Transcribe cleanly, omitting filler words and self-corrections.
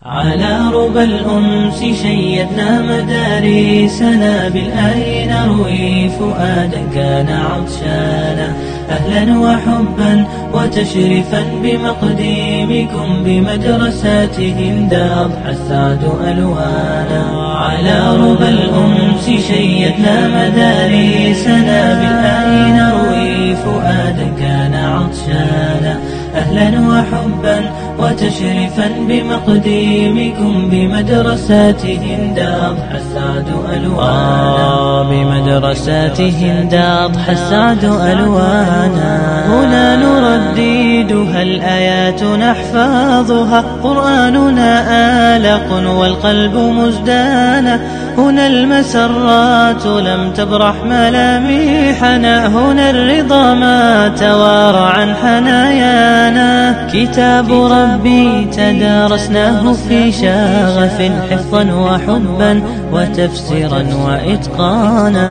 على ربى الأنس شيدنا مدارسنا بالآي نروي فؤادا كان عطشانا أهلا وحبا وتشريفا بمقديمكم بمدرسات هند أضحى السعد ألوانا. على ربى الأنس شيدنا مدارسنا بالآي نروي فؤادا كان عطشانا أهلا وحبا وتشريفا بمقديمكم بمدرسات هند أضحى السعد ألوانا. بمدرسات هند أضحى السعد ألوانا. هنا نرددها الآيات نحفظها قرآننا آلق والقلب مزدانا. هنا المسرات لم تبرح ملامحنا. هنا الرضا ما توارى عن حنايانا. كتاب ربي تدارسناه في شغف حفظا وحبا وتفسيرا وإتقانا.